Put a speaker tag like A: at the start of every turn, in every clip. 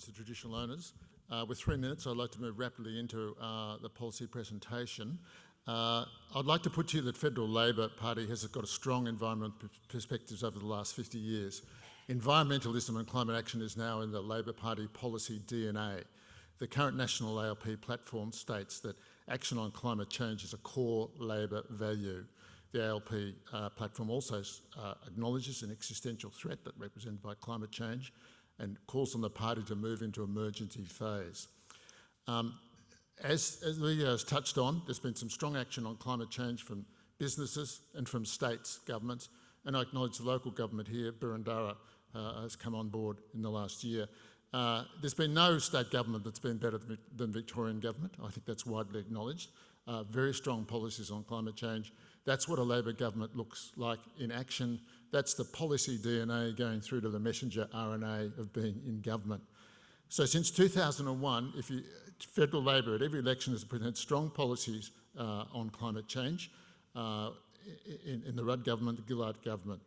A: represents the traditional owners. With 3 minutes, I'd like to move rapidly into the policy presentation. I'd like to put to you that Federal Labor Party has got a strong environmental perspectives over the last 50 years. Environmentalism and climate action is now in the Labor Party policy DNA. The current national ALP platform states that action on climate change is a core Labor value. The ALP platform also acknowledges an existential threat that represented by climate change and calls on the party to move into emergency phase. As Leo has touched on, there's been some strong action on climate change from businesses and from states, governments, and I acknowledge the local government here, Burundara, has come on board in the last year. There's been no state government that's been better than Victorian government. I think that's widely acknowledged. Very strong policies on climate change. That's what a Labor government looks like in action. That's the policy DNA going through to the messenger RNA of being in government. So since 2001, Federal Labor at every election has presented strong policies on climate change in the Rudd government, the Gillard government.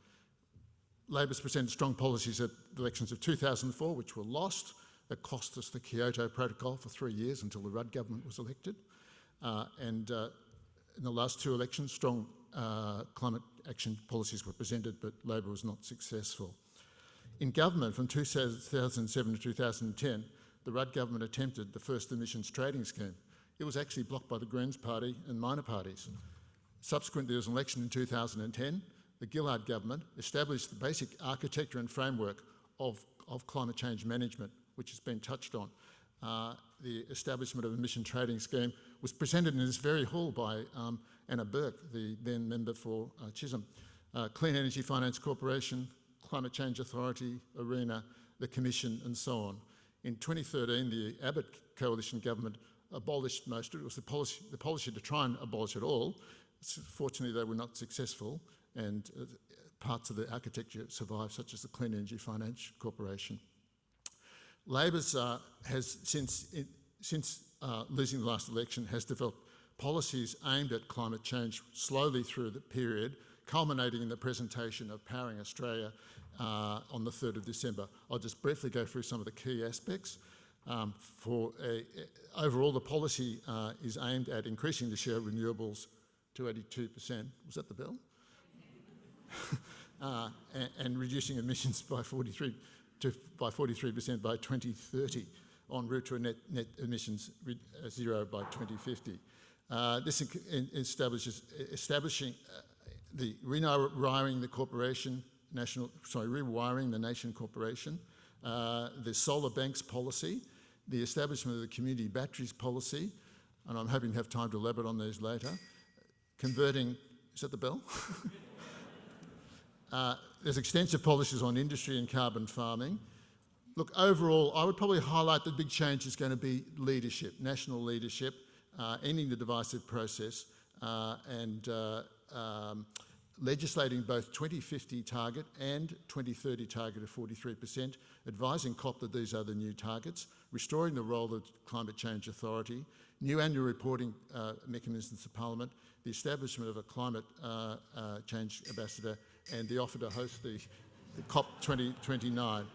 A: Labor's presented strong policies at the elections of 2004, which were lost. That cost us the Kyoto Protocol for 3 years until the Rudd government was elected. In the last 2 elections, strong climate action policies were presented, but Labor was not successful. In government from 2007 to 2010, the Rudd government attempted the first emissions trading scheme. It was actually blocked by the Greens Party and minor parties. Subsequently, there was an election in 2010. The Gillard government established the basic architecture and framework of climate change management, which has been touched on. The establishment of an emission trading scheme was presented in this very hall by Anna Burke, the then member for Chisholm. Clean Energy Finance Corporation, Climate Change Authority, ARENA, the Commission, and so on. In 2013, the Abbott coalition government abolished most of it. It was the policy to try and abolish it all. Fortunately, they were not successful, and parts of the architecture survived, such as the Clean Energy Finance Corporation. Labor's has, since losing the last election, has developed policies aimed at climate change slowly through the period, culminating in the presentation of Powering Australia on the 3rd of December. I'll just briefly go through some of the key aspects. Overall, the policy is aimed at increasing the share of renewables to 82%. Was that the bell? And reducing emissions by 43% by 2030, en route to a net emissions zero by 2050. This establishes the rewiring the corporation, rewiring the nation corporation, the solar banks policy, the establishment of the community batteries policy, and I'm hoping to have time to elaborate on these later. Converting, is that the bell? There's extensive policies on industry and carbon farming. Look, overall, I would probably highlight the big change is going to be leadership, national leadership, ending the divisive process, and legislating both 2050 target and 2030 target of 43%, advising COP that these are the new targets, restoring the role of the Climate Change Authority, new annual reporting mechanisms to Parliament, the establishment of a climate change ambassador, and the offer to host the COP 2029.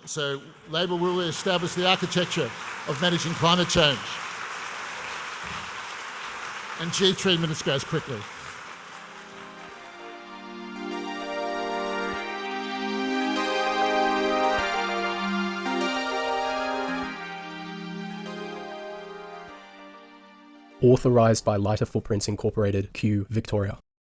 A: So Labor will establish the architecture of managing climate change. And 3 minutes goes quickly.
B: Authorised by Lighter Footprints Incorporated, Q, Victoria.